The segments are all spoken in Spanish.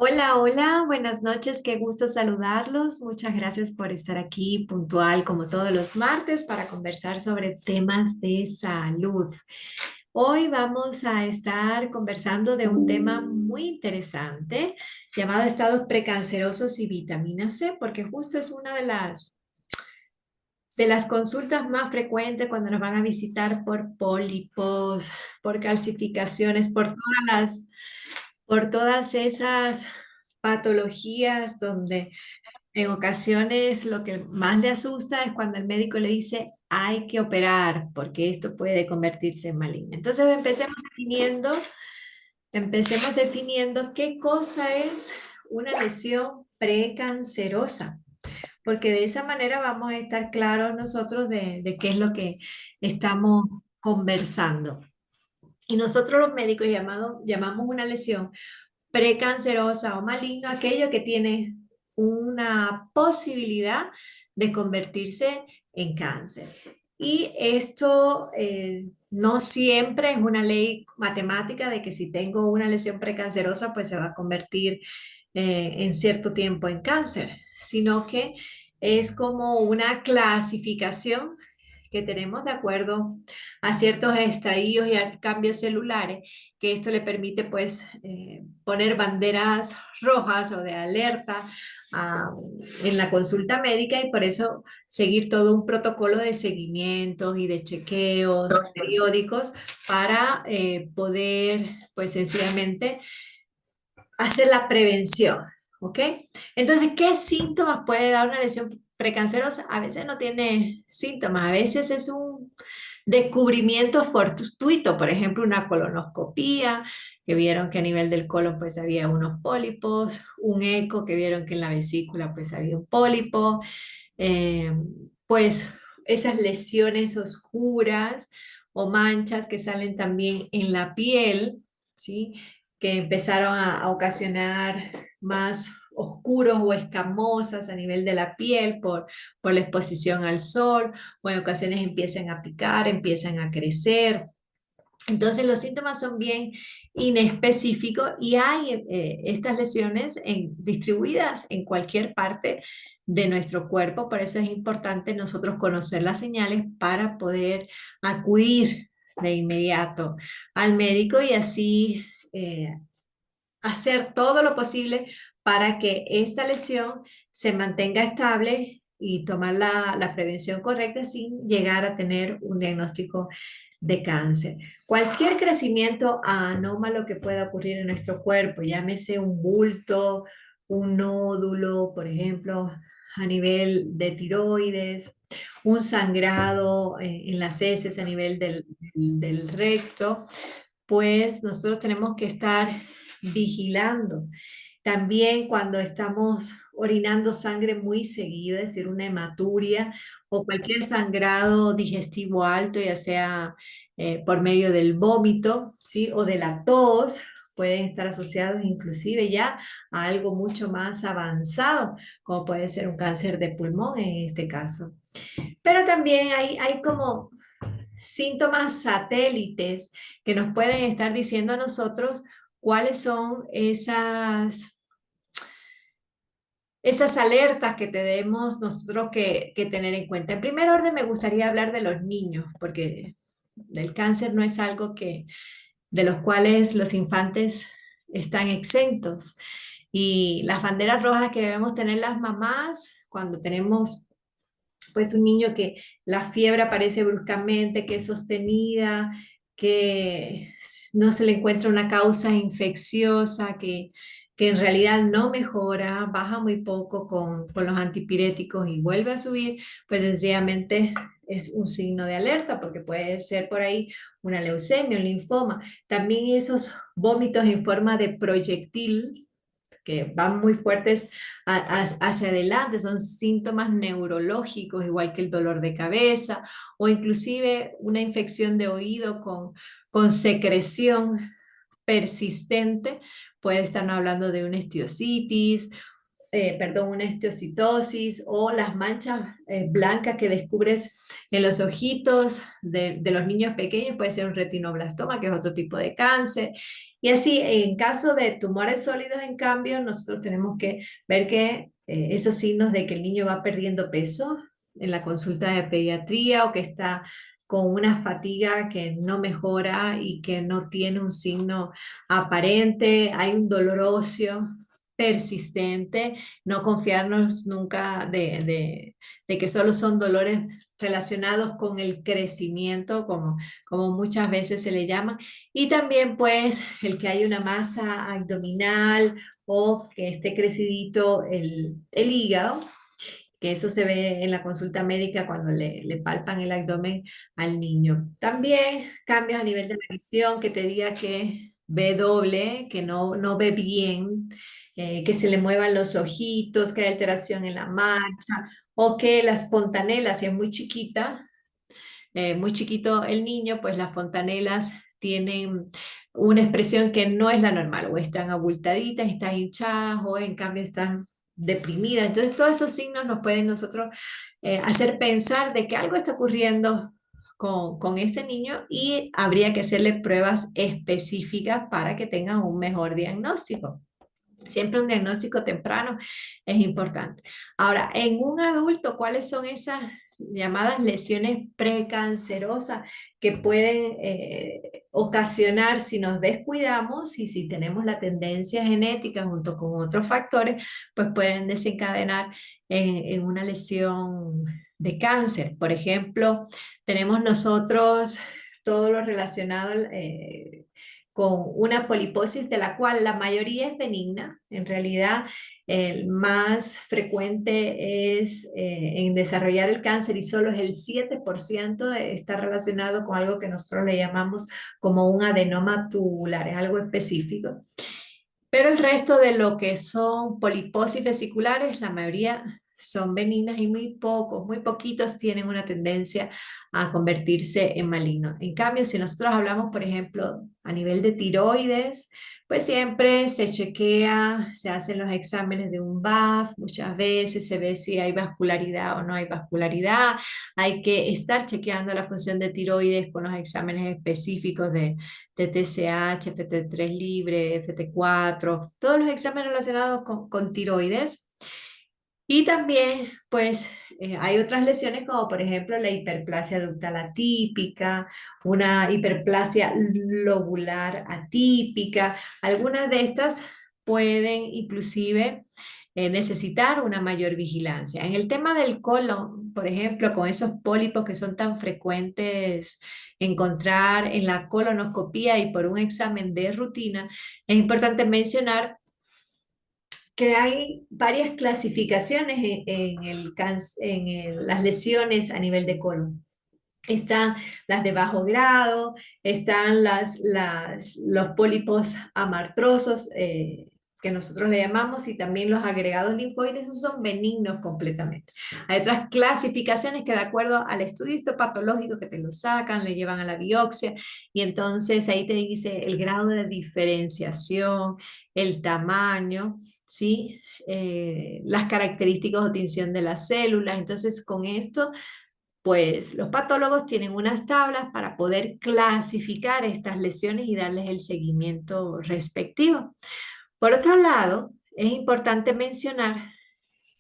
Hola, hola, buenas noches, qué gusto saludarlos. Muchas gracias por estar aquí puntual como todos los martes para conversar sobre temas de salud. Hoy vamos a estar conversando de un tema muy interesante llamado estados precancerosos y vitamina C, porque justo es una de las consultas más frecuentes cuando nos van a visitar por pólipos, por calcificaciones, por todas esas patologías donde en ocasiones lo que más le asusta es cuando el médico le dice hay que operar porque esto puede convertirse en maligno. Entonces empecemos definiendo qué cosa es una lesión precancerosa, porque de esa manera vamos a estar claros nosotros de qué es lo que estamos conversando. Y nosotros los médicos llamamos una lesión precancerosa o maligno, aquello que tiene una posibilidad de convertirse en cáncer. Y esto no siempre es una ley matemática de que si tengo una lesión precancerosa, pues se va a convertir en cierto tiempo en cáncer, sino que es como una clasificación que tenemos de acuerdo a ciertos estadios y a cambios celulares, que esto le permite pues poner banderas rojas o de alerta ah, en la consulta médica y por eso seguir todo un protocolo de seguimientos y de chequeos periódicos para poder pues sencillamente hacer la prevención, ¿ok? Entonces, ¿qué síntomas puede dar una lesión precancerosa? A veces no tiene síntomas, a veces es un descubrimiento fortuito, por ejemplo, una colonoscopía, que vieron que a nivel del colon pues había unos pólipos, un eco, que vieron que en la vesícula pues había un pólipo, eh, pues esas lesiones oscuras o manchas que salen también en la piel, ¿sí? Que empezaron a ocasionar más oscuros o escamosas a nivel de la piel por la exposición al sol, o en ocasiones empiezan a picar, empiezan a crecer. Entonces los síntomas son bien inespecíficos y hay estas lesiones distribuidas en cualquier parte de nuestro cuerpo, por eso es importante nosotros conocer las señales para poder acudir de inmediato al médico y así hacer todo lo posible para que esta lesión se mantenga estable y tomar la prevención correcta sin llegar a tener un diagnóstico de cáncer. Cualquier crecimiento anómalo que pueda ocurrir en nuestro cuerpo, llámese un bulto, un nódulo, por ejemplo, a nivel de tiroides, un sangrado en las heces a nivel del recto, pues nosotros tenemos que estar vigilando. También cuando estamos orinando sangre muy seguido, es decir, una hematuria o cualquier sangrado digestivo alto, ya sea por medio del vómito, ¿sí? O de la tos, pueden estar asociados inclusive ya a algo mucho más avanzado, como puede ser un cáncer de pulmón en este caso. Pero también hay como síntomas satélites que nos pueden estar diciendo a nosotros cuáles son esas alertas que tenemos nosotros que tener en cuenta. En primer orden, me gustaría hablar de los niños, porque el cáncer no es algo de los cuales los infantes están exentos. Y las banderas rojas que debemos tener las mamás cuando tenemos pues un niño que la fiebre aparece bruscamente, que es sostenida, que no se le encuentra una causa infecciosa, que en realidad no mejora, baja muy poco con los antipiréticos y vuelve a subir, pues sencillamente es un signo de alerta porque puede ser por ahí una leucemia, un linfoma. También esos vómitos en forma de proyectil que van muy fuertes hacia adelante, son síntomas neurológicos, igual que el dolor de cabeza o inclusive una infección de oído con secreción persistente, puede estar hablando de una estiositis perdón, una esteocitosis o las manchas blancas que descubres en los ojitos de los niños pequeños, puede ser un retinoblastoma, que es otro tipo de cáncer. Y así, en caso de tumores sólidos, en cambio, nosotros tenemos que ver que esos signos de que el niño va perdiendo peso en la consulta de pediatría o que está con una fatiga que no mejora y que no tiene un signo aparente, hay un dolor óseo persistente, no confiarnos nunca de que solo son dolores relacionados con el crecimiento, como muchas veces se le llama, y también pues el que hay una masa abdominal o que esté crecidito el hígado, que eso se ve en la consulta médica cuando le palpan el abdomen al niño. También cambios a nivel de la visión, que te diga que ve doble, que no ve bien, que se le muevan los ojitos, que hay alteración en la marcha, o que las fontanelas, si es muy chiquita, muy chiquito el niño, pues las fontanelas tienen una expresión que no es la normal, o están abultaditas, están hinchadas, o en cambio están deprimidas. Entonces, todos estos signos nos pueden nosotros hacer pensar de que algo está ocurriendo con este niño y habría que hacerle pruebas específicas para que tengan un mejor diagnóstico. Siempre un diagnóstico temprano es importante. Ahora, en un adulto, ¿cuáles son esas llamadas lesiones precancerosas que pueden ocasionar si nos descuidamos y si tenemos la tendencia genética junto con otros factores, pues pueden desencadenar en una lesión de cáncer? Por ejemplo, tenemos nosotros todo lo relacionado con una poliposis de la cual la mayoría es benigna. En realidad, el más frecuente es en desarrollar el cáncer y solo es el 7% está relacionado con algo que nosotros le llamamos como un adenoma tubular, es algo específico. Pero el resto de lo que son poliposis vesiculares, la mayoría son benignas y muy poquitos tienen una tendencia a convertirse en maligno. En cambio, si nosotros hablamos, por ejemplo, a nivel de tiroides, pues siempre se chequea, se hacen los exámenes de un BAF, muchas veces se ve si hay vascularidad o no hay vascularidad. Hay que estar chequeando la función de tiroides con los exámenes específicos de TSH, FT3 libre, FT4, todos los exámenes relacionados con tiroides. Y también, pues, hay otras lesiones como por ejemplo la hiperplasia ductal atípica, una hiperplasia lobular atípica. Algunas de estas pueden inclusive necesitar una mayor vigilancia. En el tema del colon, por ejemplo, con esos pólipos que son tan frecuentes encontrar en la colonoscopía y por un examen de rutina, es importante mencionar que hay varias clasificaciones las lesiones a nivel de colon. Están las de bajo grado, están los pólipos amartrosos, que nosotros le llamamos, y también los agregados linfoides, esos son benignos completamente. Hay otras clasificaciones que de acuerdo al estudio histopatológico que te lo sacan, le llevan a la biopsia, y entonces ahí te dice el grado de diferenciación, el tamaño, ¿sí? Las características o tinción de las células. Entonces, con esto pues los patólogos tienen unas tablas para poder clasificar estas lesiones y darles el seguimiento respectivo. Por otro lado, es importante mencionar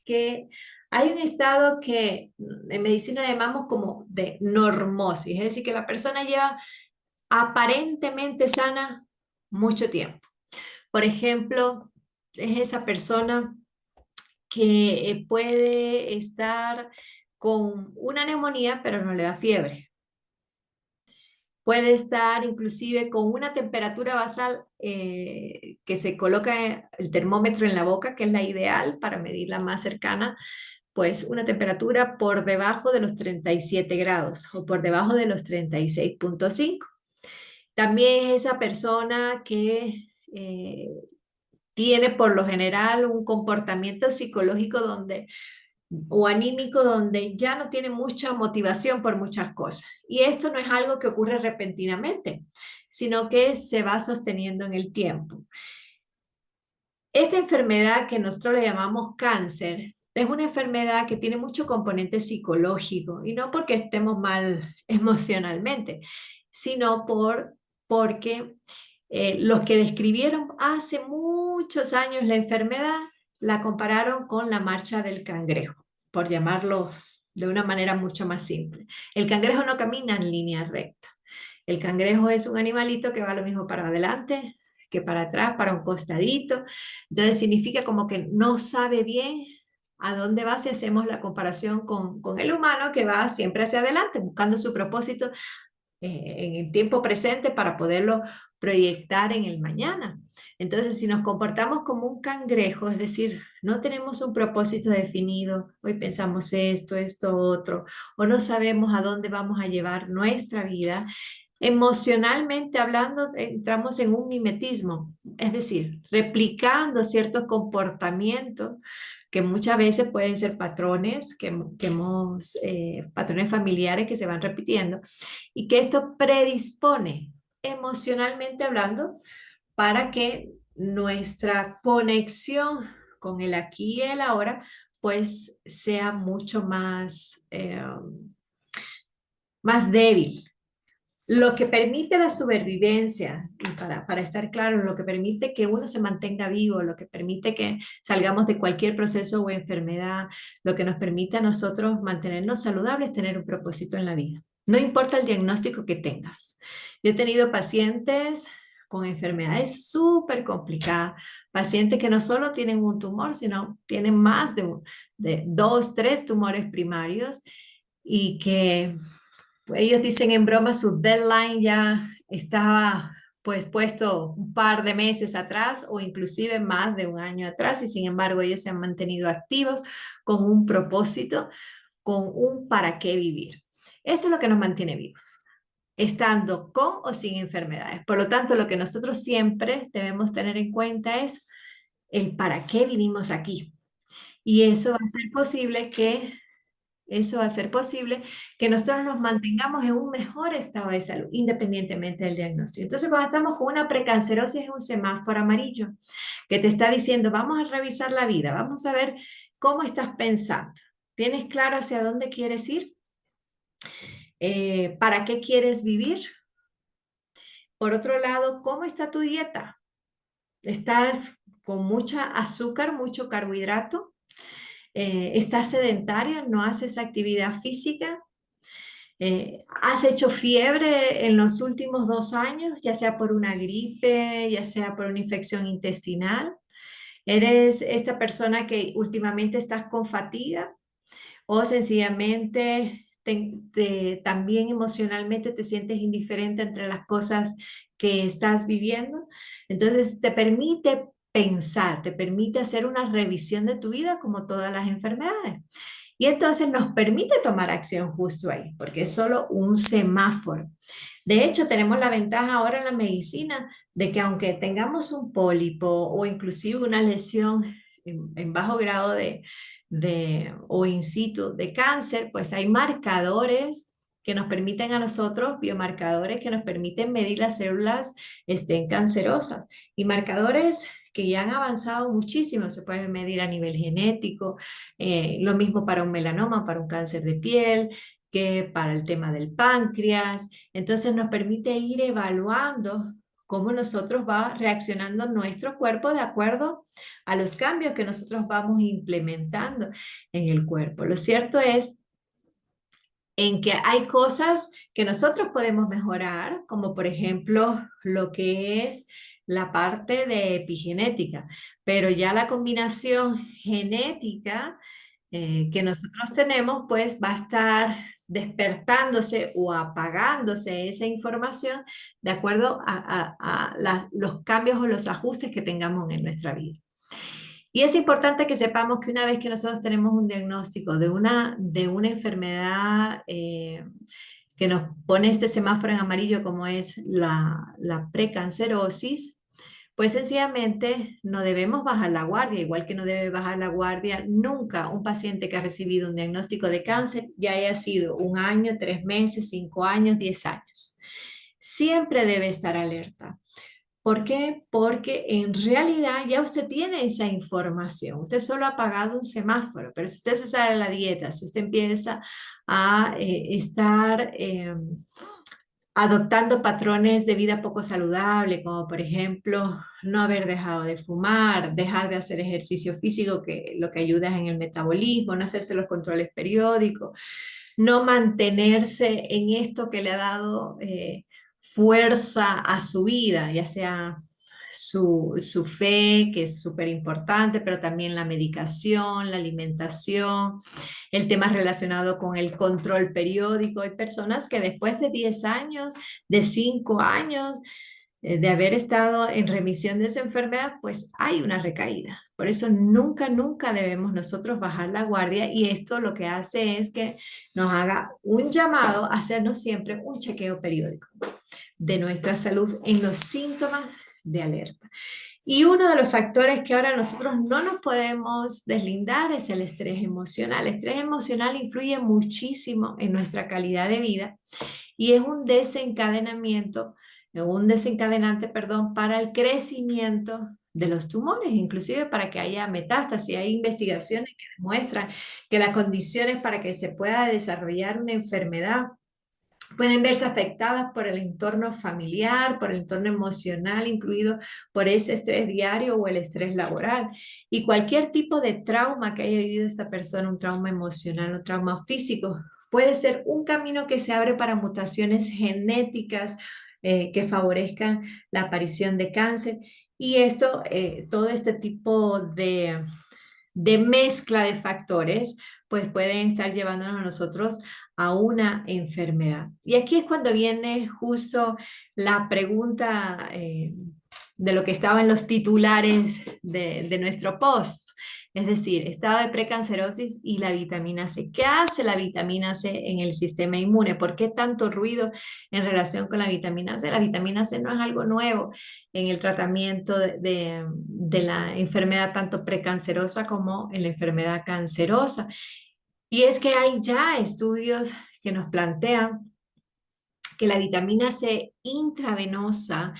que hay un estado que en medicina llamamos como de normosis, es decir, que la persona lleva aparentemente sana mucho tiempo. Por ejemplo, es esa persona que puede estar con una neumonía, pero no le da fiebre. Puede estar inclusive con una temperatura basal que se coloca el termómetro en la boca, que es la ideal para medirla más cercana, pues una temperatura por debajo de los 37 grados o por debajo de los 36,5. También es esa persona que tiene por lo general un comportamiento psicológico o anímico donde ya no tiene mucha motivación por muchas cosas. Y esto no es algo que ocurre repentinamente, sino que se va sosteniendo en el tiempo. Esta enfermedad que nosotros le llamamos cáncer es una enfermedad que tiene mucho componente psicológico y no porque estemos mal emocionalmente, sino porque los que describieron hace muchos años la enfermedad la compararon con la marcha del cangrejo, por llamarlo de una manera mucho más simple. El cangrejo no camina en línea recta. El cangrejo es un animalito que va lo mismo para adelante que para atrás, para un costadito. Entonces significa como que no sabe bien a dónde va si hacemos la comparación con el humano que va siempre hacia adelante, buscando su propósito en el tiempo presente para poderlo proyectar en el mañana. Entonces, si nos comportamos como un cangrejo, es decir, no tenemos un propósito definido, hoy pensamos esto, otro, o no sabemos a dónde vamos a llevar nuestra vida, emocionalmente hablando, entramos en un mimetismo, es decir, replicando ciertos comportamientos que muchas veces pueden ser patrones patrones familiares que se van repitiendo y que esto predispone emocionalmente hablando para que nuestra conexión con el aquí y el ahora pues sea mucho más débil. Lo que permite la supervivencia, y para estar claro, lo que permite que uno se mantenga vivo, lo que permite que salgamos de cualquier proceso o enfermedad, lo que nos permite a nosotros mantenernos saludables, tener un propósito en la vida. No importa el diagnóstico que tengas. Yo he tenido pacientes con enfermedades súper complicadas, pacientes que no solo tienen un tumor, sino tienen más de dos, tres tumores primarios y que ellos dicen en broma, su deadline ya estaba pues puesto un par de meses atrás o inclusive más de un año atrás y sin embargo ellos se han mantenido activos con un propósito, con un para qué vivir. Eso es lo que nos mantiene vivos, estando con o sin enfermedades. Por lo tanto, lo que nosotros siempre debemos tener en cuenta es el para qué vinimos aquí. Y eso va a ser posible que nosotros nos mantengamos en un mejor estado de salud, independientemente del diagnóstico. Entonces, cuando estamos con una precancerosis, es un semáforo amarillo que te está diciendo, vamos a revisar la vida, vamos a ver cómo estás pensando. ¿Tienes claro hacia dónde quieres ir? ¿Para qué quieres vivir? Por otro lado, ¿cómo está tu dieta? ¿Estás con mucha azúcar, mucho carbohidrato? ¿Estás sedentario? ¿No haces actividad física? ¿Has hecho fiebre en los últimos 2 años, ya sea por una gripe, ya sea por una infección intestinal? ¿Eres esta persona que últimamente estás con fatiga o sencillamente también emocionalmente te sientes indiferente entre las cosas que estás viviendo? Entonces te permite pensar, te permite hacer una revisión de tu vida como todas las enfermedades. Y entonces nos permite tomar acción justo ahí, porque es solo un semáforo. De hecho, tenemos la ventaja ahora en la medicina de que aunque tengamos un pólipo o inclusive una lesión en bajo grado o in situ de cáncer, pues hay marcadores que nos permiten a nosotros, biomarcadores que nos permiten medir las células estén cancerosas y marcadores que ya han avanzado muchísimo, se pueden medir a nivel genético, lo mismo para un melanoma, para un cáncer de piel, que para el tema del páncreas. Entonces nos permite ir evaluando cómo nosotros va reaccionando nuestro cuerpo de acuerdo a los cambios que nosotros vamos implementando en el cuerpo. Lo cierto es en que hay cosas que nosotros podemos mejorar, como por ejemplo lo que es la parte de epigenética, pero ya la combinación genética que nosotros tenemos, pues va a estar despertándose o apagándose esa información de acuerdo a los cambios o los ajustes que tengamos en nuestra vida. Y es importante que sepamos que una vez que nosotros tenemos un diagnóstico de una enfermedad que nos pone este semáforo en amarillo como es la precancerosis, pues sencillamente no debemos bajar la guardia, igual que no debe bajar la guardia nunca un paciente que ha recibido un diagnóstico de cáncer, ya haya sido 1 año, 3 meses, 5 años, 10 años. Siempre debe estar alerta. ¿Por qué? Porque en realidad ya usted tiene esa información. Usted solo ha apagado un semáforo, pero si usted se sale de la dieta, si usted empieza a estar adoptando patrones de vida poco saludable, como por ejemplo no haber dejado de fumar, dejar de hacer ejercicio físico, que lo que ayuda es en el metabolismo, no hacerse los controles periódicos, no mantenerse en esto que le ha dado fuerza a su vida, ya sea su fe, que es súper importante, pero también la medicación, la alimentación, el tema relacionado con el control periódico. Hay personas que después de 10 años, de 5 años, de haber estado en remisión de esa enfermedad, pues hay una recaída. Por eso nunca, nunca debemos nosotros bajar la guardia y esto lo que hace es que nos haga un llamado a hacernos siempre un chequeo periódico de nuestra salud en los síntomas de alerta. Y uno de los factores que ahora nosotros no nos podemos deslindar es el estrés emocional. El estrés emocional influye muchísimo en nuestra calidad de vida y es un desencadenante, perdón, para el crecimiento de los tumores, inclusive para que haya metástasis. Hay investigaciones que demuestran que las condiciones para que se pueda desarrollar una enfermedad pueden verse afectadas por el entorno familiar, por el entorno emocional, incluido por ese estrés diario o el estrés laboral. Y cualquier tipo de trauma que haya vivido esta persona, un trauma emocional, un trauma físico, puede ser un camino que se abre para mutaciones genéticas que favorezcan la aparición de cáncer. Y esto, todo este tipo de mezcla de factores, pues pueden estar llevándonos a nosotros a una enfermedad. Y aquí es cuando viene justo la pregunta de lo que estaba en los titulares de nuestro post. Es decir, estado de precancerosis y la vitamina C. ¿Qué hace la vitamina C en el sistema inmune? ¿Por qué tanto ruido en relación con la vitamina C? La vitamina C no es algo nuevo en el tratamiento de la enfermedad tanto precancerosa como en la enfermedad cancerosa. Y es que hay ya estudios que nos plantean que la vitamina C intravenosa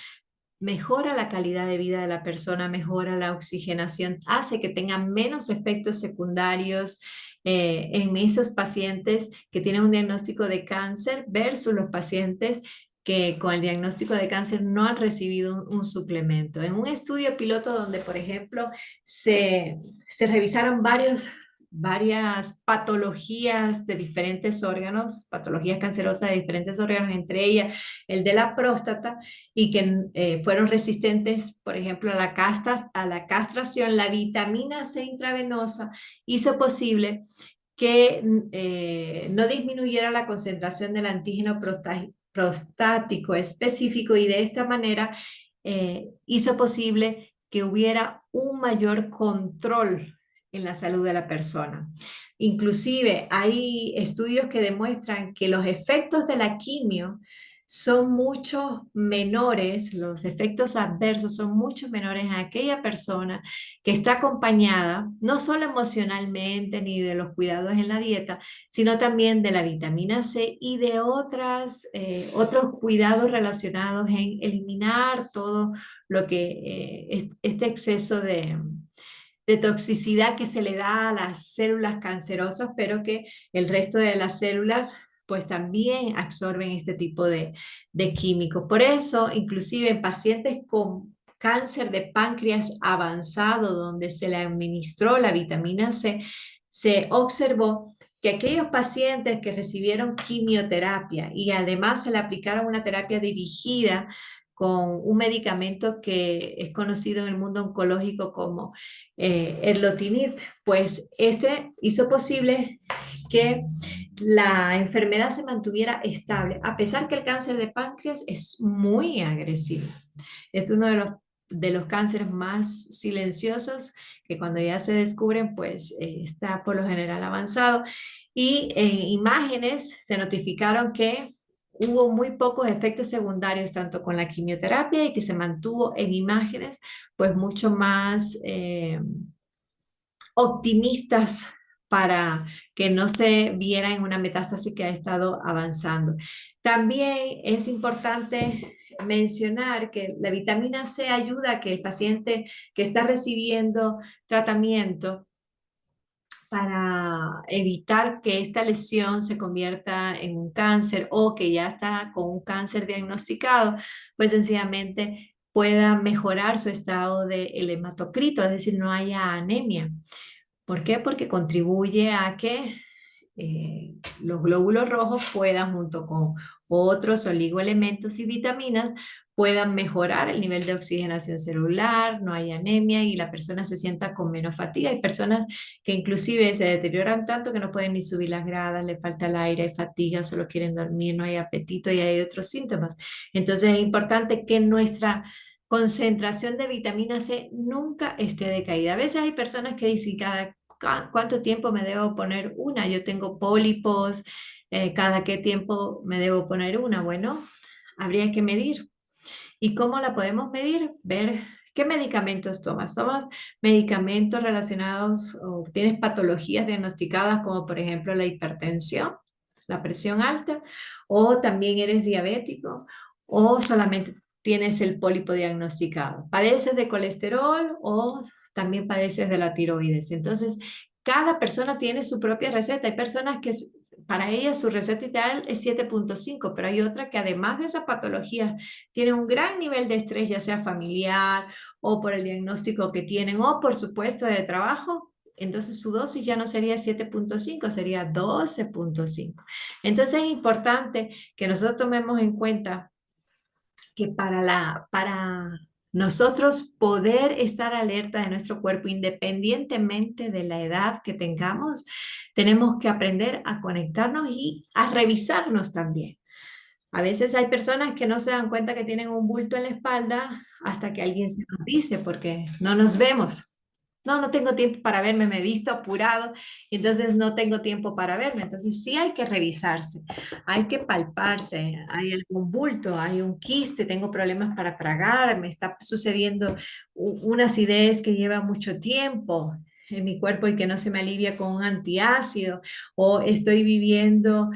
mejora la calidad de vida de la persona, mejora la oxigenación, hace que tenga menos efectos secundarios en esos pacientes que tienen un diagnóstico de cáncer versus los pacientes que con el diagnóstico de cáncer no han recibido un suplemento. En un estudio piloto donde, por ejemplo, se revisaron varias patologías de diferentes órganos, patologías cancerosas de diferentes órganos, entre ellas el de la próstata, y que fueron resistentes, por ejemplo, a la castración, la vitamina C intravenosa hizo posible que no disminuyera la concentración del antígeno prostático específico y de esta manera hizo posible que hubiera un mayor control en la salud de la persona. Inclusive hay estudios que demuestran que los efectos de la quimio son mucho menores, los efectos adversos son mucho menores a aquella persona que está acompañada, no solo emocionalmente ni de los cuidados en la dieta, sino también de la vitamina C y de otros cuidados relacionados en eliminar todo lo que este exceso de toxicidad que se le da a las células cancerosas, pero que el resto de las células pues también absorben este tipo de químicos. Por eso, inclusive en pacientes con cáncer de páncreas avanzado, donde se le administró la vitamina C, se observó que aquellos pacientes que recibieron quimioterapia y además se le aplicaron una terapia dirigida con un medicamento que es conocido en el mundo oncológico como erlotinib, pues este hizo posible que la enfermedad se mantuviera estable, a pesar que el cáncer de páncreas es muy agresivo. Es uno de los cánceres más silenciosos que cuando ya se descubren, pues está por lo general avanzado. Y en imágenes se notificaron que hubo muy pocos efectos secundarios, tanto con la quimioterapia y que se mantuvo en imágenes, pues mucho más optimistas para que no se viera en una metástasis que ha estado avanzando. También es importante mencionar que la vitamina C ayuda a que el paciente que está recibiendo tratamiento para evitar que esta lesión se convierta en un cáncer o que ya está con un cáncer diagnosticado, pues sencillamente pueda mejorar su estado de hematocrito, es decir, no haya anemia. ¿Por qué? Porque contribuye a que los glóbulos rojos puedan, junto con otros oligoelementos y vitaminas, puedan mejorar el nivel de oxigenación celular, no hay anemia y la persona se sienta con menos fatiga. Hay personas que inclusive se deterioran tanto que no pueden ni subir las gradas, le falta el aire, hay fatiga, solo quieren dormir, no hay apetito y hay otros síntomas. Entonces es importante que nuestra concentración de vitamina C nunca esté decaída. A veces hay personas que dicen, cada ¿cuánto tiempo me debo poner una? Yo tengo pólipos, ¿cada qué tiempo me debo poner una? Bueno, habría que medir. ¿Y cómo la podemos medir? Ver qué medicamentos tomas. ¿Tomas medicamentos relacionados o tienes patologías diagnosticadas como por ejemplo la hipertensión, la presión alta, o también eres diabético o solamente tienes el pólipo diagnosticado? ¿Padeces de colesterol o también padeces de la tiroides? Entonces, cada persona tiene su propia receta. Hay personas que para ellas su receta ideal es 7,5, pero hay otra que además de esa patología tienen un gran nivel de estrés, ya sea familiar o por el diagnóstico que tienen o por supuesto de trabajo. Entonces su dosis ya no sería 7,5, sería 12,5. Entonces es importante que nosotros tomemos en cuenta que para nosotros poder estar alerta de nuestro cuerpo independientemente de la edad que tengamos, tenemos que aprender a conectarnos y a revisarnos también. A veces hay personas que no se dan cuenta que tienen un bulto en la espalda hasta que alguien se nos dice, porque no nos vemos. No, no tengo tiempo para verme, me he visto apurado, y entonces no tengo tiempo para verme. Entonces sí hay que revisarse, hay que palparse, hay algún bulto, hay un quiste, tengo problemas para tragar, me está sucediendo una acidez que lleva mucho tiempo en mi cuerpo y que no se me alivia con un antiácido, o estoy viviendo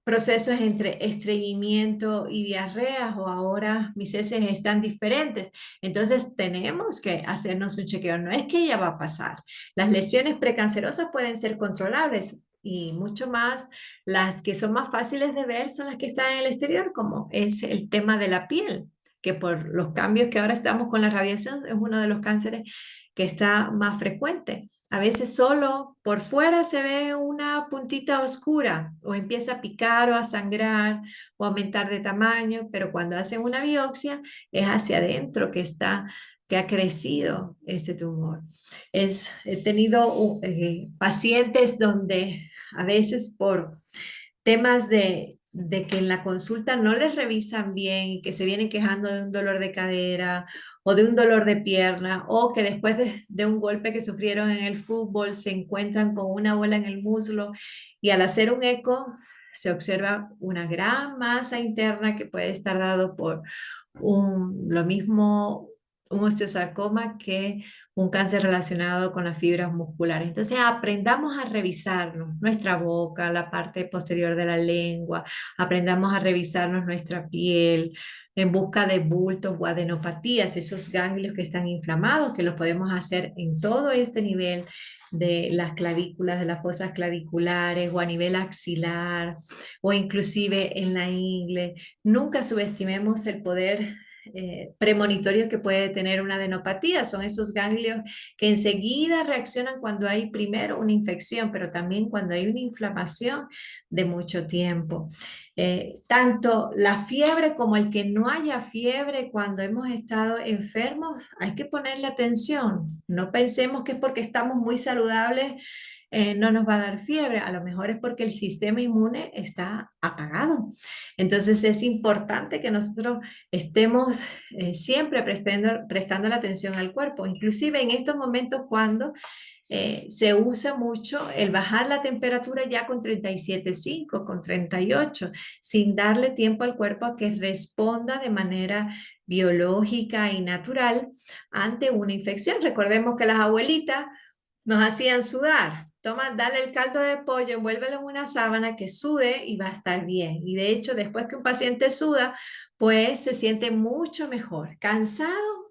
procesos entre estreñimiento y diarreas, o ahora mis heces están diferentes. Entonces tenemos que hacernos un chequeo. No es que ya va a pasar. Las lesiones precancerosas pueden ser controlables y mucho más. Las que son más fáciles de ver son las que están en el exterior, como es el tema de la piel, que por los cambios que ahora estamos con la radiación es uno de los cánceres que está más frecuente. A veces solo por fuera se ve una puntita oscura o empieza a picar o a sangrar o a aumentar de tamaño, pero cuando hacen una biopsia es hacia adentro que ha crecido este tumor. He tenido pacientes donde a veces por temas de que en la consulta no les revisan bien y que se vienen quejando de un dolor de cadera o de un dolor de pierna o que después de un golpe que sufrieron en el fútbol se encuentran con una bola en el muslo y al hacer un eco se observa una gran masa interna que puede estar dado por lo mismo un osteosarcoma que un cáncer relacionado con las fibras musculares. Entonces, aprendamos a revisarnos nuestra boca, la parte posterior de la lengua, aprendamos a revisarnos nuestra piel en busca de bultos o adenopatías, esos ganglios que están inflamados, que los podemos hacer en todo este nivel de las clavículas, de las fosas claviculares o a nivel axilar o inclusive en la ingle. Nunca subestimemos el poder premonitorio que puede tener una adenopatía. Son esos ganglios que enseguida reaccionan cuando hay primero una infección, pero también cuando hay una inflamación de mucho tiempo. Tanto la fiebre como el que no haya fiebre cuando hemos estado enfermos, hay que ponerle atención. No pensemos que es porque estamos muy saludables no nos va a dar fiebre, a lo mejor es porque el sistema inmune está apagado. Entonces es importante que nosotros estemos siempre prestando la atención al cuerpo, inclusive en estos momentos cuando se usa mucho el bajar la temperatura ya con 37,5, con 38, sin darle tiempo al cuerpo a que responda de manera biológica y natural ante una infección. Recordemos que las abuelitas Nos hacían sudar. Toma, dale el caldo de pollo, envuélvelo en una sábana que sude y va a estar bien. Y de hecho, después que un paciente suda, pues se siente mucho mejor. Cansado,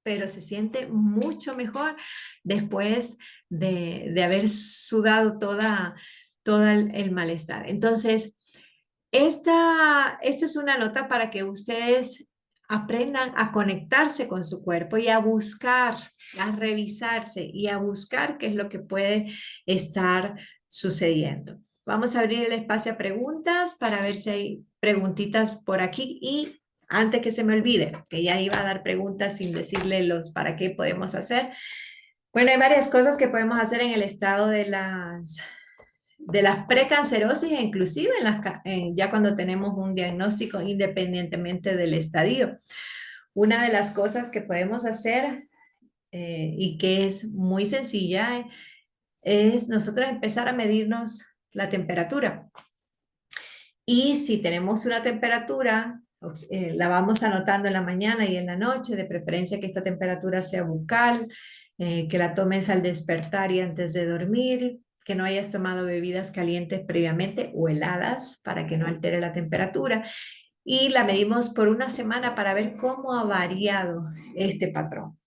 pero se siente mucho mejor después de haber sudado todo el malestar. Entonces, esto es una nota para que ustedes aprendan a conectarse con su cuerpo y a buscar, a revisarse y a buscar qué es lo que puede estar sucediendo. Vamos a abrir el espacio a preguntas para ver si hay preguntitas por aquí y antes que se me olvide, que ya iba a dar preguntas sin decirle los para qué podemos hacer. Bueno, hay varias cosas que podemos hacer en el estado de las precancerosis e inclusive ya cuando tenemos un diagnóstico independientemente del estadio. Una de las cosas que podemos hacer y que es muy sencilla es nosotros empezar a medirnos la temperatura. Y si tenemos una temperatura, la vamos anotando en la mañana y en la noche, de preferencia que esta temperatura sea bucal, que la tomes al despertar y antes de dormir, que no hayas tomado bebidas calientes previamente o heladas para que no altere la temperatura. Y la medimos por una semana para ver cómo ha variado este patrón.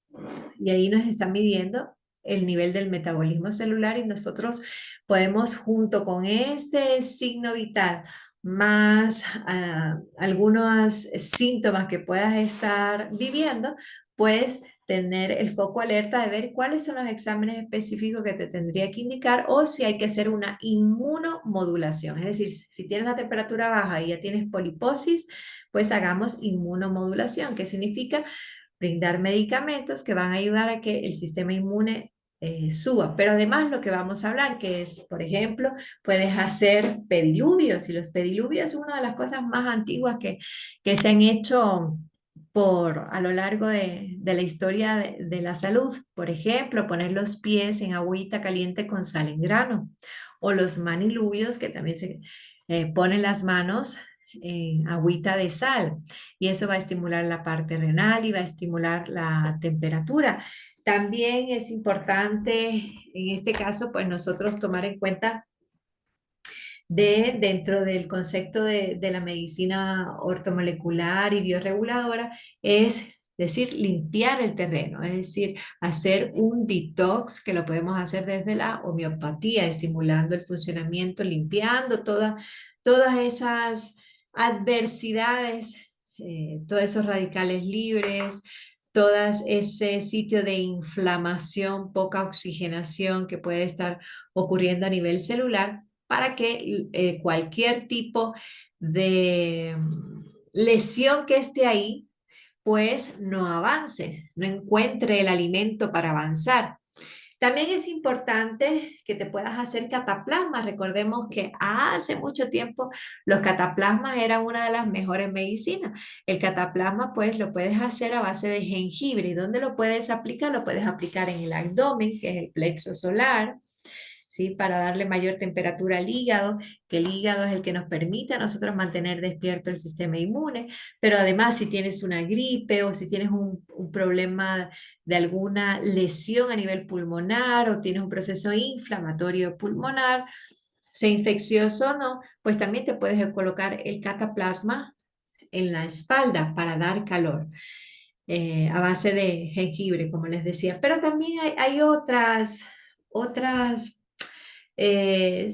Y ahí nos está midiendo el nivel del metabolismo celular y nosotros podemos junto con este signo vital más algunos síntomas que puedas estar viviendo, pues tener el foco alerta de ver cuáles son los exámenes específicos que te tendría que indicar o si hay que hacer una inmunomodulación. Es decir, si tienes la temperatura baja y ya tienes poliposis, pues hagamos inmunomodulación, que significa brindar medicamentos que van a ayudar a que el sistema inmune suba. Pero además lo que vamos a hablar, que es, por ejemplo, puedes hacer pediluvios y los pediluvios es una de las cosas más antiguas que se han hecho a lo largo de la historia de la salud. Por ejemplo, poner los pies en agüita caliente con sal en grano o los maniluvios que también se ponen las manos en agüita de sal y eso va a estimular la parte renal y va a estimular la temperatura. También es importante en este caso, pues nosotros tomar en cuenta dentro del concepto de la medicina ortomolecular y bioreguladora, es decir, limpiar el terreno, es decir, hacer un detox que lo podemos hacer desde la homeopatía, estimulando el funcionamiento, limpiando todas esas adversidades, todos esos radicales libres, todo ese sitio de inflamación, poca oxigenación que puede estar ocurriendo a nivel celular para que cualquier tipo de lesión que esté ahí, pues no avance, no encuentre el alimento para avanzar. También es importante que te puedas hacer cataplasmas. Recordemos que hace mucho tiempo los cataplasmas eran una de las mejores medicinas. El cataplasma pues lo puedes hacer a base de jengibre. ¿Y dónde lo puedes aplicar? Lo puedes aplicar en el abdomen, que es el plexo solar, ¿sí? Para darle mayor temperatura al hígado, que el hígado es el que nos permite a nosotros mantener despierto el sistema inmune, pero además si tienes una gripe o si tienes un problema de alguna lesión a nivel pulmonar o tienes un proceso inflamatorio pulmonar, sea infeccioso o no, pues también te puedes colocar el cataplasma en la espalda para dar calor. A base de jengibre, como les decía, pero también hay otras eh,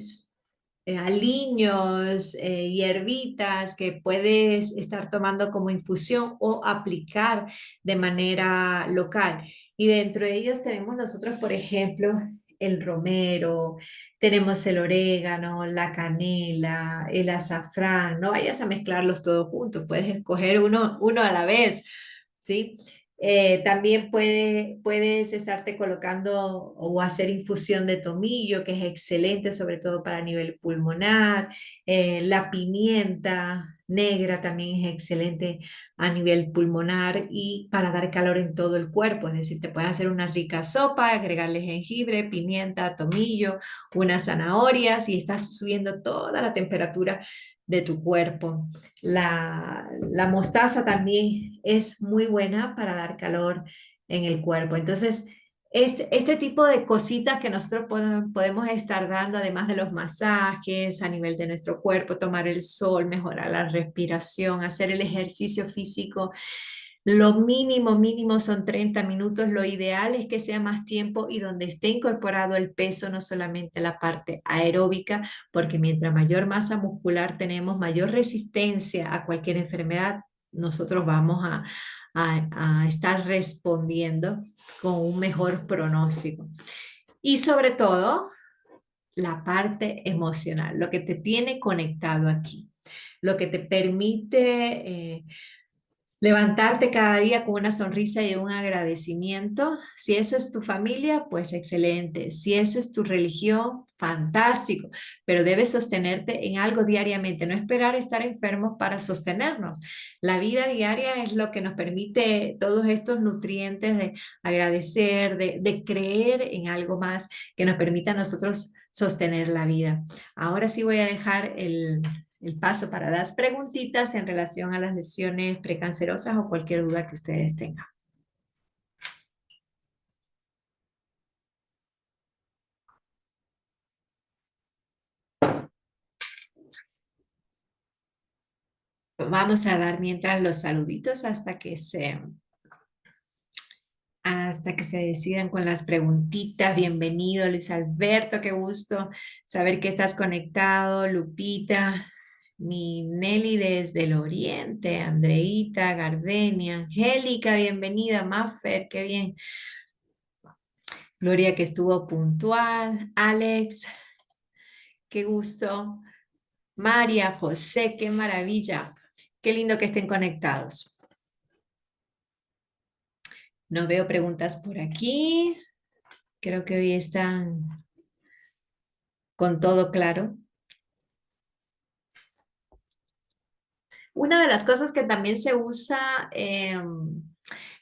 aliños, hierbitas que puedes estar tomando como infusión o aplicar de manera local. Y dentro de ellos tenemos nosotros, por ejemplo, el romero, tenemos el orégano, la canela, el azafrán. No vayas a mezclarlos todos juntos, puedes escoger uno a la vez, ¿sí? También puedes estarte colocando o hacer infusión de tomillo, que es excelente, sobre todo para nivel pulmonar. La pimienta negra también es excelente a nivel pulmonar y para dar calor en todo el cuerpo. Es decir, te puedes hacer una rica sopa, agregarle jengibre, pimienta, tomillo, unas zanahorias y estás subiendo toda la temperatura de tu cuerpo. La mostaza también es muy buena para dar calor en el cuerpo. Entonces, Este tipo de cositas que nosotros podemos estar dando, además de los masajes a nivel de nuestro cuerpo, tomar el sol, mejorar la respiración, hacer el ejercicio físico, lo mínimo, mínimo son 30 minutos. Lo ideal es que sea más tiempo y donde esté incorporado el peso, no solamente la parte aeróbica, porque mientras mayor masa muscular tenemos, mayor resistencia a cualquier enfermedad, nosotros vamos a estar respondiendo con un mejor pronóstico. Y sobre todo, la parte emocional, lo que te tiene conectado aquí, lo que te permite levantarte cada día con una sonrisa y un agradecimiento. Si eso es tu familia, pues excelente. Si eso es tu religión, fantástico. Pero debes sostenerte en algo diariamente, no esperar estar enfermos para sostenernos. La vida diaria es lo que nos permite todos estos nutrientes de agradecer, de creer en algo más que nos permita a nosotros sostener la vida. Ahora sí voy a dejar el paso para las preguntitas en relación a las lesiones precancerosas o cualquier duda que ustedes tengan. Vamos a dar mientras los saluditos hasta que se decidan con las preguntitas. Bienvenido, Luis Alberto, qué gusto saber que estás conectado. Lupita, mi Nelly desde el oriente, Andreita, Gardenia, Angélica, bienvenida, Maffer, qué bien. Gloria que estuvo puntual, Alex, qué gusto. María, José, qué maravilla. Qué lindo que estén conectados. No veo preguntas por aquí. Creo que hoy están con todo claro. Una de las cosas que también se usa en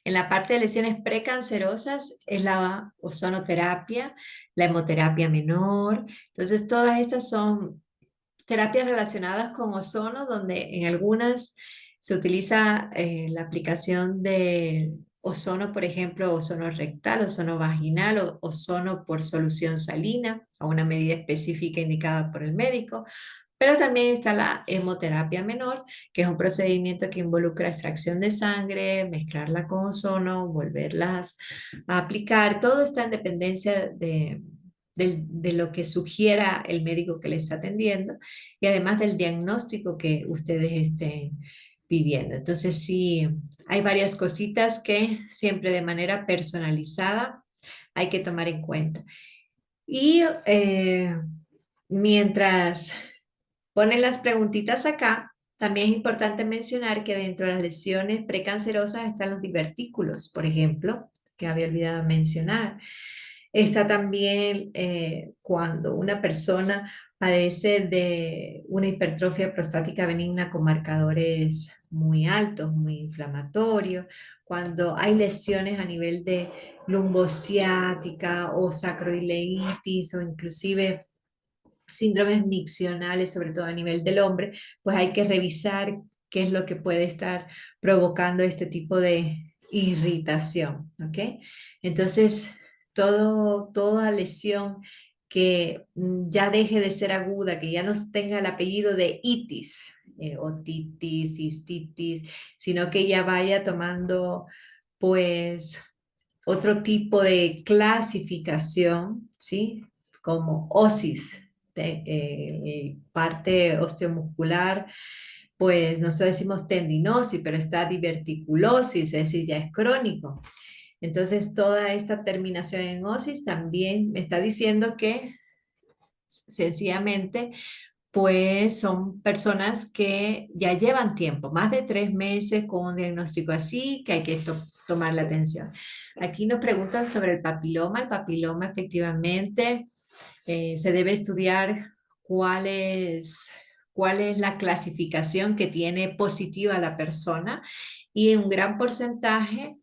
la parte de lesiones precancerosas es la ozonoterapia, la hemoterapia menor. Entonces, todas estas son terapias relacionadas con ozono, donde en algunas se utiliza la aplicación de ozono, por ejemplo, ozono rectal, ozono vaginal o ozono por solución salina, a una medida específica indicada por el médico. Pero también está la hemoterapia menor, que es un procedimiento que involucra extracción de sangre, mezclarla con ozono, volverlas a aplicar. Todo está en dependencia de lo que sugiera el médico que le está atendiendo y además del diagnóstico que ustedes estén viviendo. Entonces, sí, hay varias cositas que siempre de manera personalizada hay que tomar en cuenta. Y mientras ponen las preguntitas acá, también es importante mencionar que dentro de las lesiones precancerosas están los divertículos, por ejemplo, que había olvidado mencionar. Está también cuando una persona padece de una hipertrofia prostática benigna con marcadores muy altos, muy inflamatorios, cuando hay lesiones a nivel de lumbociática o sacroileitis o inclusive síndromes miccionales, sobre todo a nivel del hombre, pues hay que revisar qué es lo que puede estar provocando este tipo de irritación, ¿ok? Entonces, toda lesión que ya deje de ser aguda, que ya no tenga el apellido de itis, otitis, cistitis, sino que ya vaya tomando, pues, otro tipo de clasificación, ¿sí? Como osis, parte osteomuscular, pues nosotros decimos tendinosis, pero está diverticulosis, es decir, ya es crónico. Entonces, toda esta terminación en osis también me está diciendo que sencillamente, pues son personas que ya llevan tiempo, más de 3 meses con un diagnóstico así, que hay que tomar la atención. Aquí nos preguntan sobre el papiloma. El papiloma efectivamente se debe estudiar cuál es la clasificación que tiene positiva la persona y en un gran porcentaje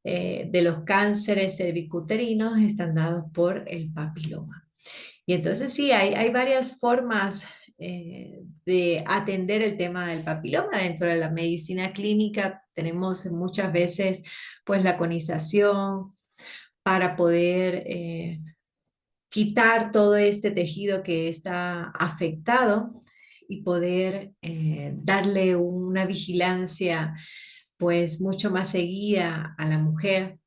de los cánceres cervicuterinos están dados por el papiloma. Y entonces sí, hay varias formas de atender el tema del papiloma dentro de la medicina clínica. Tenemos muchas veces pues la conización, para poder quitar todo este tejido que está afectado y poder darle una vigilancia pues mucho más seguida a la mujer.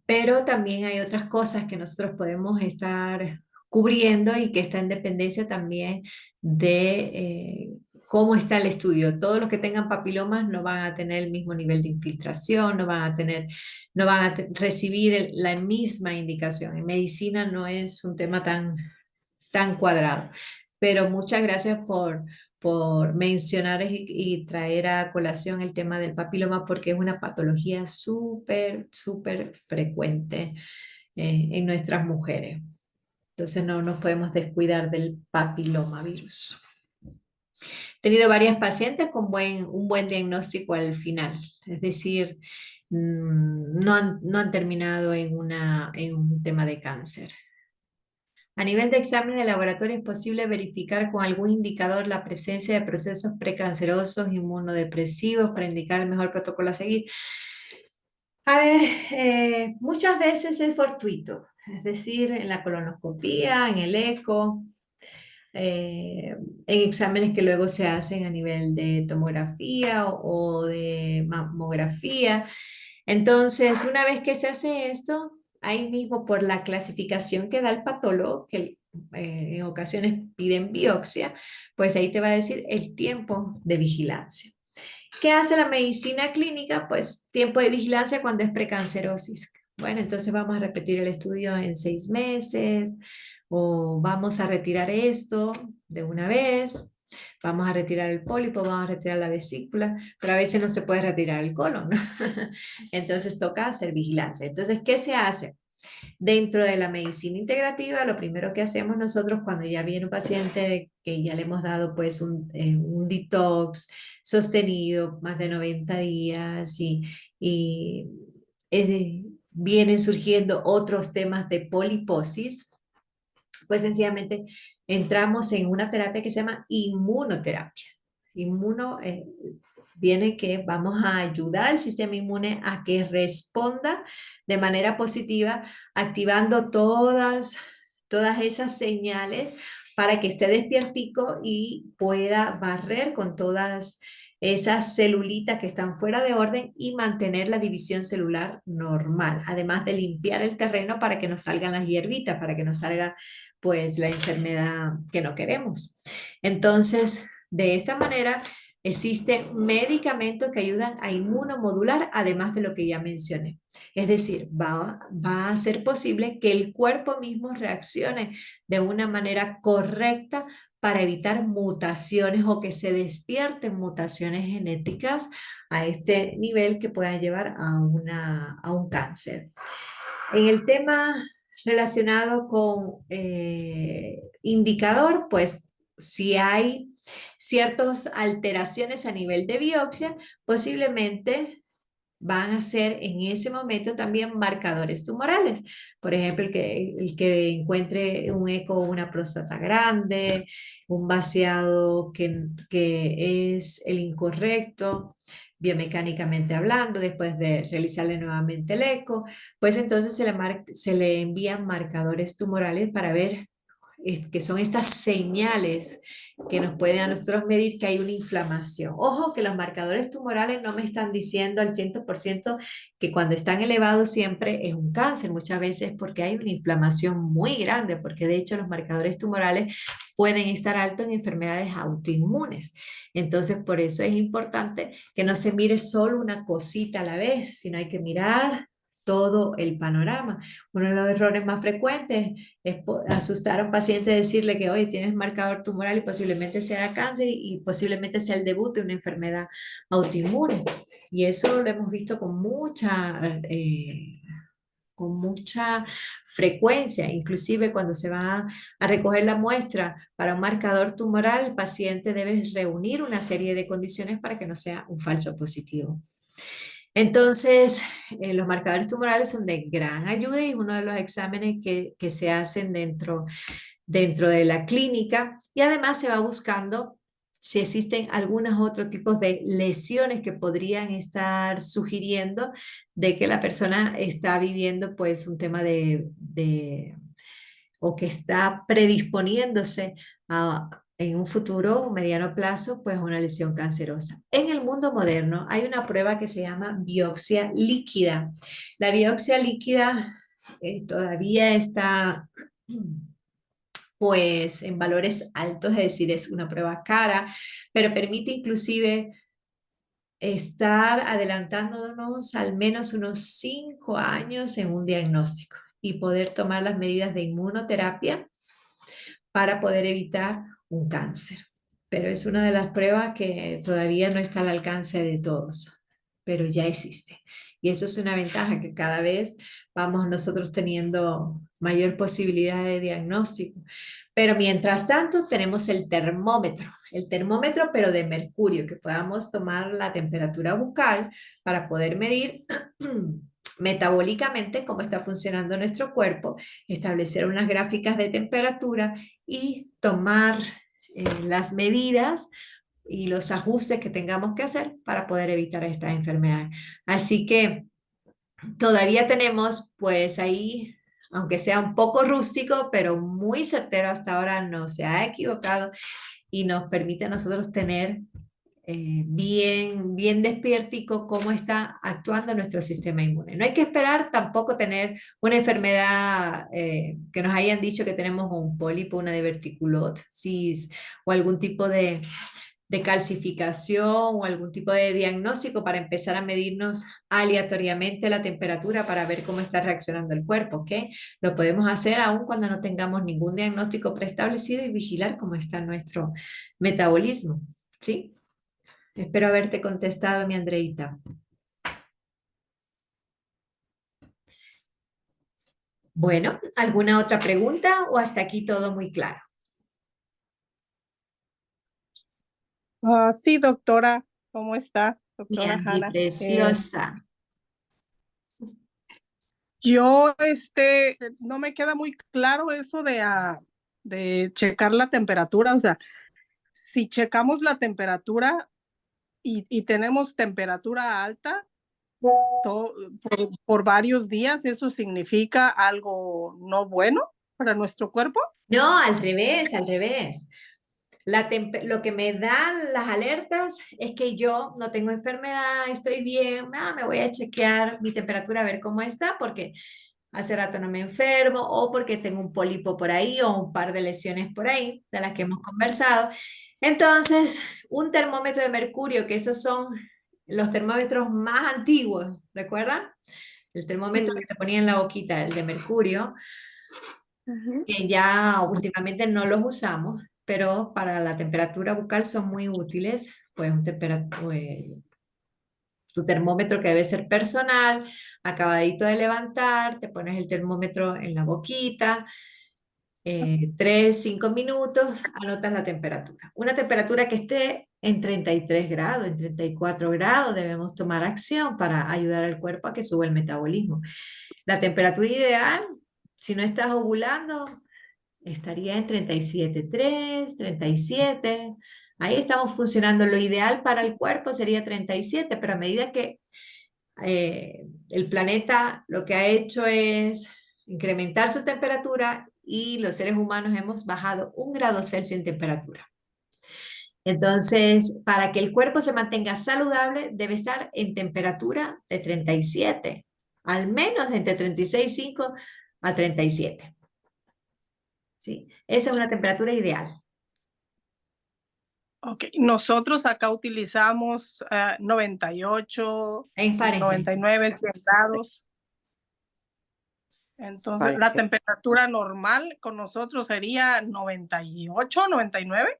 Pero también hay otras cosas que nosotros podemos estar cubriendo y que está en dependencia también de cómo está el estudio. Todos los que tengan papilomas no van a tener el mismo nivel de infiltración, no van a recibir la misma indicación. En medicina no es un tema tan cuadrado. Pero muchas gracias por mencionar y traer a colación el tema del papiloma porque es una patología súper frecuente en nuestras mujeres. Entonces no nos podemos descuidar del papilomavirus. He tenido varias pacientes con un buen diagnóstico al final, es decir, no han terminado en un tema de cáncer. A nivel de examen de laboratorio es posible verificar con algún indicador la presencia de procesos precancerosos inmunodepresivos para indicar el mejor protocolo a seguir. A ver, muchas veces es fortuito, es decir, en la colonoscopía, en el eco, en exámenes que luego se hacen a nivel de tomografía o de mamografía. Entonces, una vez que se hace esto, ahí mismo por la clasificación que da el patólogo, que en ocasiones piden biopsia, pues ahí te va a decir el tiempo de vigilancia. ¿Qué hace la medicina clínica? Pues tiempo de vigilancia cuando es precancerosis. Bueno, entonces vamos a repetir el estudio en 6 meses o vamos a retirar esto de una vez, vamos a retirar el pólipo, vamos a retirar la vesícula, pero a veces no se puede retirar el colon, ¿no? Entonces toca hacer vigilancia. Entonces, ¿qué se hace? Dentro de la medicina integrativa, lo primero que hacemos nosotros cuando ya viene un paciente que ya le hemos dado pues un detox sostenido, más de 90 días y vienen surgiendo otros temas de poliposis, pues sencillamente entramos en una terapia que se llama inmunoterapia. Inmuno viene que vamos a ayudar al sistema inmune a que responda de manera positiva, activando todas esas señales para que esté despiertico y pueda barrer con todas esas celulitas que están fuera de orden y mantener la división celular normal, además de limpiar el terreno para que no salgan las hierbitas, para que no salga pues la enfermedad que no queremos. Entonces, de esta manera, existen medicamentos que ayudan a inmunomodular, además de lo que ya mencioné. Es decir, va a ser posible que el cuerpo mismo reaccione de una manera correcta para evitar mutaciones o que se despierten mutaciones genéticas a este nivel que puedan llevar a un cáncer. En el tema relacionado con indicador, pues si hay ciertas alteraciones a nivel de biopsia, posiblemente van a ser en ese momento también marcadores tumorales. Por ejemplo, el que encuentre un eco o una próstata grande, un vaciado que es el incorrecto, biomecánicamente hablando, después de realizarle nuevamente el eco, pues entonces se le envían marcadores tumorales para ver que son estas señales que nos pueden a nosotros medir que hay una inflamación. Ojo que los marcadores tumorales no me están diciendo al 100% que cuando están elevados siempre es un cáncer, muchas veces porque hay una inflamación muy grande, porque de hecho los marcadores tumorales pueden estar altos en enfermedades autoinmunes. Entonces, por eso es importante que no se mire solo una cosita a la vez, sino hay que mirar todo el panorama. Uno de los errores más frecuentes es asustar a un paciente, decirle que hoy tienes marcador tumoral y posiblemente sea cáncer y posiblemente sea el debut de una enfermedad autoinmune. Y eso lo hemos visto con mucha frecuencia, inclusive cuando se va a recoger la muestra para un marcador tumoral, el paciente debe reunir una serie de condiciones para que no sea un falso positivo. Entonces, los marcadores tumorales son de gran ayuda y es uno de los exámenes que se hacen dentro de la clínica y además se va buscando si existen algunos otros tipos de lesiones que podrían estar sugiriendo de que la persona está viviendo pues un tema o que está predisponiéndose a, en un futuro o mediano plazo, pues una lesión cancerosa. En el mundo moderno hay una prueba que se llama biopsia líquida. La biopsia líquida todavía está pues en valores altos, es decir, es una prueba cara, pero permite inclusive estar adelantándonos al menos unos 5 años en un diagnóstico y poder tomar las medidas de inmunoterapia para poder evitar un cáncer. Pero es una de las pruebas que todavía no está al alcance de todos, pero ya existe. Y eso es una ventaja que cada vez vamos nosotros teniendo mayor posibilidad de diagnóstico. Pero mientras tanto tenemos el termómetro pero de mercurio, que podamos tomar la temperatura bucal para poder medir metabólicamente cómo está funcionando nuestro cuerpo, establecer unas gráficas de temperatura y tomar las medidas y los ajustes que tengamos que hacer para poder evitar estas enfermedades. Así que todavía tenemos pues ahí, aunque sea un poco rústico, pero muy certero hasta ahora, no se ha equivocado y nos permite a nosotros tener bien despiertico cómo está actuando nuestro sistema inmune. No hay que esperar tampoco tener una enfermedad que nos hayan dicho que tenemos un pólipo, una diverticulosis o algún tipo de calcificación o algún tipo de diagnóstico para empezar a medirnos aleatoriamente la temperatura para ver cómo está reaccionando el cuerpo, ¿ok? Lo podemos hacer aún cuando no tengamos ningún diagnóstico preestablecido y vigilar cómo está nuestro metabolismo, ¿sí? Espero haberte contestado, mi Andreita. Bueno, ¿alguna otra pregunta o hasta aquí todo muy claro? Sí, doctora, ¿cómo está, Mi doctora Angie Hanna? preciosa. Yo, no me queda muy claro eso de checar la temperatura. O sea, si checamos la temperatura y tenemos temperatura alta to- por varios días, ¿eso significa algo no bueno para nuestro cuerpo? No, al revés, al revés. Lo que me dan las alertas es que yo no tengo enfermedad, estoy bien, me voy a chequear mi temperatura a ver cómo está, porque hace rato no me enfermo o porque tengo un pólipo por ahí o un par de lesiones por ahí de las que hemos conversado. Entonces, un termómetro de mercurio, que esos son los termómetros más antiguos, ¿recuerdan? El termómetro que Sí. se ponía en la boquita, el de mercurio, Ujú. que ya últimamente no los usamos, pero para la temperatura bucal son muy útiles, pues tu termómetro que debe ser personal, acabadito de levantar, te pones el termómetro en la boquita, 3, 5 minutos, anotas la temperatura. Una temperatura que esté en 33 grados, en 34 grados, debemos tomar acción para ayudar al cuerpo a que suba el metabolismo. La temperatura ideal, si no estás ovulando, estaría en 37,3, 37. Ahí estamos funcionando. Lo ideal para el cuerpo sería 37, pero a medida que el planeta lo que ha hecho es incrementar su temperatura y los seres humanos hemos bajado 1 grado Celsius en temperatura. Entonces, para que el cuerpo se mantenga saludable, debe estar en temperatura de 37, al menos de entre 36,5 a 37. ¿Sí? Esa es una temperatura ideal. Ok, nosotros acá utilizamos 98, En Fahrenheit. 99, 100 grados. Entonces, la Fahrenheit. temperatura normal con nosotros sería 98, 99.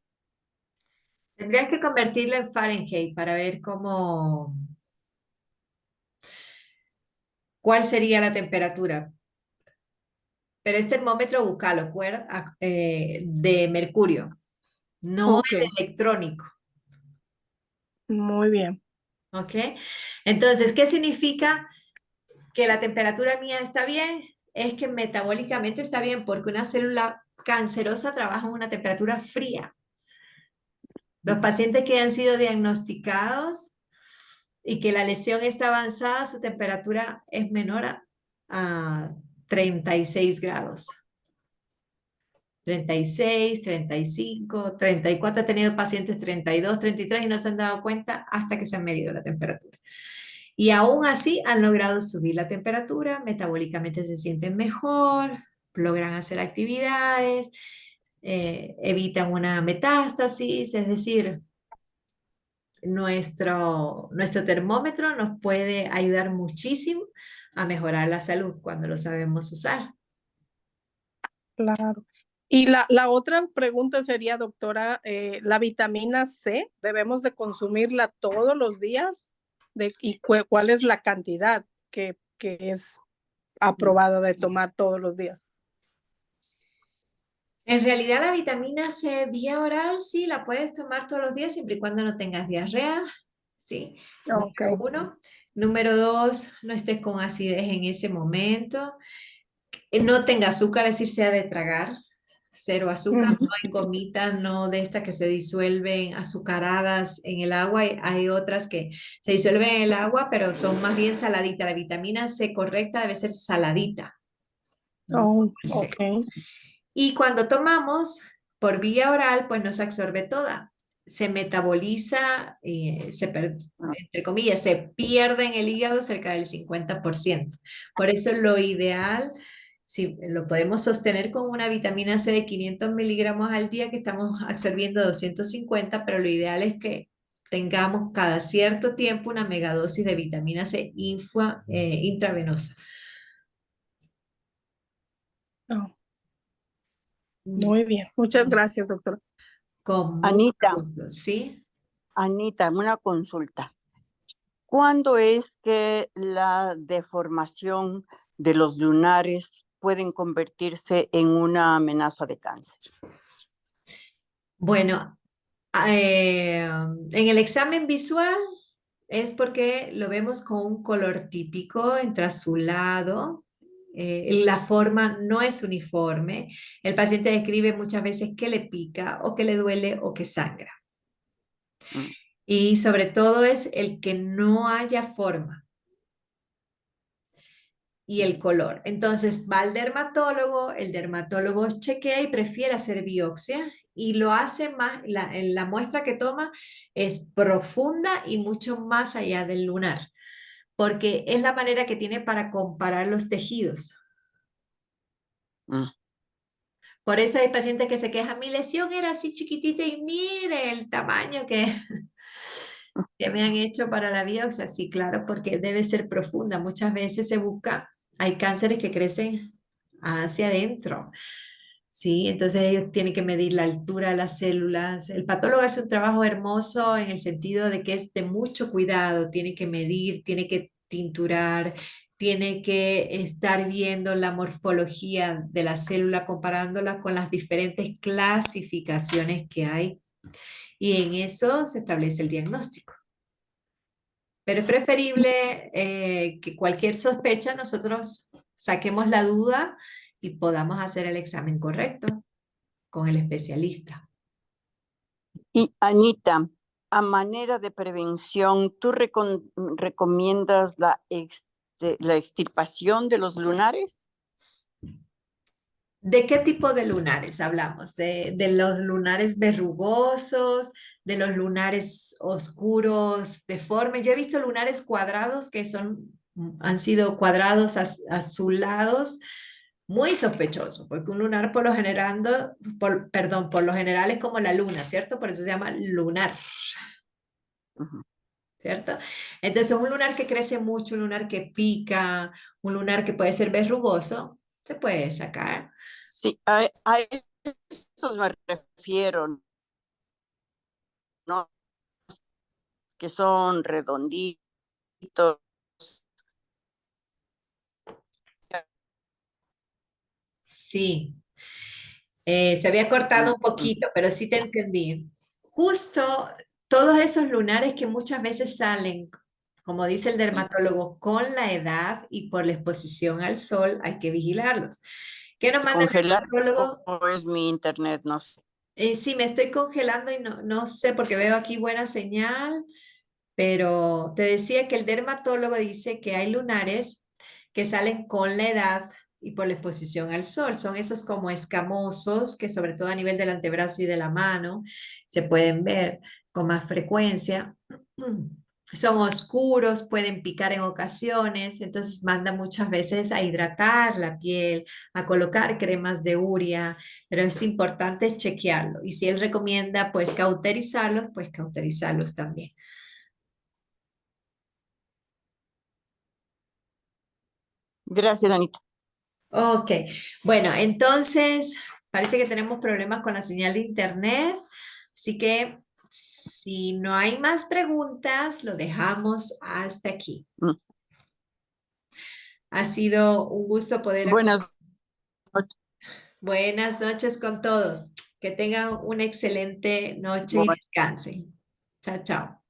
Tendrías que convertirlo en Fahrenheit para ver cuál sería la temperatura. Pero es termómetro bucal, de mercurio, no Ok, el electrónico. muy bien. ¿Ok? Entonces, ¿qué significa que la temperatura mía está bien? Es que metabólicamente está bien porque una célula cancerosa trabaja en una temperatura fría. Los pacientes que han sido diagnosticados y que la lesión está avanzada, su temperatura es menor a 36 grados. 36, 35, 34. He tenido pacientes 32, 33 y no se han dado cuenta hasta que se han medido la temperatura. Y aún así han logrado subir la temperatura, metabólicamente se sienten mejor, logran hacer actividades, evitan una metástasis, es decir, nuestro termómetro nos puede ayudar muchísimo a mejorar la salud cuando lo sabemos usar. Claro. Y la otra pregunta sería, doctora, ¿la vitamina C debemos de consumirla todos los días? ¿Y cuál es la cantidad que es aprobada de tomar todos los días? En realidad la vitamina C vía oral sí la puedes tomar todos los días siempre y cuando no tengas diarrea, ¿sí? Ok. Número uno. Número dos, no estés con acidez en ese momento. No tenga azúcar, es decir, sea de tragar. Cero azúcar, no en gomitas, no de estas que se disuelven azucaradas en el agua. Hay otras que se disuelven en el agua, pero son más bien saladitas. La vitamina C correcta debe ser saladita, no Oh, dulce. ok. Y cuando tomamos por vía oral, pues no se absorbe toda. Se metaboliza, entre comillas, se pierde en el hígado cerca del 50%. Por eso lo ideal, si lo podemos sostener con una vitamina C de 500 miligramos al día, que estamos absorbiendo 250, pero lo ideal es que tengamos cada cierto tiempo una megadosis de vitamina C intravenosa. Oh, muy bien. Muchas gracias, doctora. Con mucho Anita, gusto, ¿sí? Anita, una consulta. ¿Cuándo es que la deformación de los lunares pueden convertirse en una amenaza de cáncer? Bueno, en el examen visual es porque lo vemos con un color típico entre azulado. La forma no es uniforme. El paciente describe muchas veces que le pica o que le duele o que sangra. Mm, Y sobre todo es el que no haya forma y el color. Entonces va al dermatólogo, el dermatólogo chequea y prefiere hacer biopsia y lo hace más, la muestra que toma es profunda y mucho más allá del lunar, porque es la manera que tiene para comparar los tejidos. mm. Por eso hay pacientes que se quejan, mi lesión era así chiquitita y mire el tamaño que me han hecho para la biopsia. Sí, claro, porque debe ser profunda. Muchas veces se busca, hay cánceres que crecen hacia adentro. Sí, entonces ellos tienen que medir la altura de las células. El patólogo hace un trabajo hermoso en el sentido de que es de mucho cuidado, tiene que medir, tiene que tinturar, tiene que estar viendo la morfología de la célula, comparándola con las diferentes clasificaciones que hay. Y en eso se establece el diagnóstico. Pero es preferible que cualquier sospecha nosotros saquemos la duda y podamos hacer el examen correcto con el especialista. Y Anita, a manera de prevención, ¿tú recomiendas la extirpación de los lunares? ¿De qué tipo de lunares hablamos? ¿De los lunares verrugosos, de los lunares oscuros, deformes? Yo he visto lunares cuadrados que han sido cuadrados azulados, muy sospechoso, porque un lunar por lo general, perdón, por lo general es como la luna, ¿cierto? Por eso se llama lunar. Ujú. ¿Cierto? Entonces, un lunar que crece mucho, un lunar que pica, un lunar que puede ser verrugoso, se puede sacar. Sí, a esos me refiero, ¿no? Que son redonditos. Sí, se había cortado un Mm, poquito, pero sí te entendí. Justo todos esos lunares que muchas veces salen, como dice el sí. dermatólogo, con la edad y por la exposición al sol, hay que vigilarlos. ¿Qué nos manda el Congelar dermatólogo? o es mi internet, no sé. Sí, me estoy congelando y no sé porque veo aquí buena señal, pero te decía que el dermatólogo dice que hay lunares que salen con la edad y por la exposición al sol. Son esos como escamosos que sobre todo a nivel del antebrazo y de la mano se pueden ver con más frecuencia. Son oscuros, pueden picar en ocasiones, entonces manda muchas veces a hidratar la piel, a colocar cremas de urea, pero es importante chequearlo. Y si él recomienda pues cauterizarlos también. Gracias, Anita. Ok, bueno, entonces parece que tenemos problemas con la señal de internet, así que si no hay más preguntas, lo dejamos hasta aquí. Mm. Ha sido un gusto poder Buenas noches. Buenas noches con todos. Que tengan una excelente noche y descansen. Chao, chao.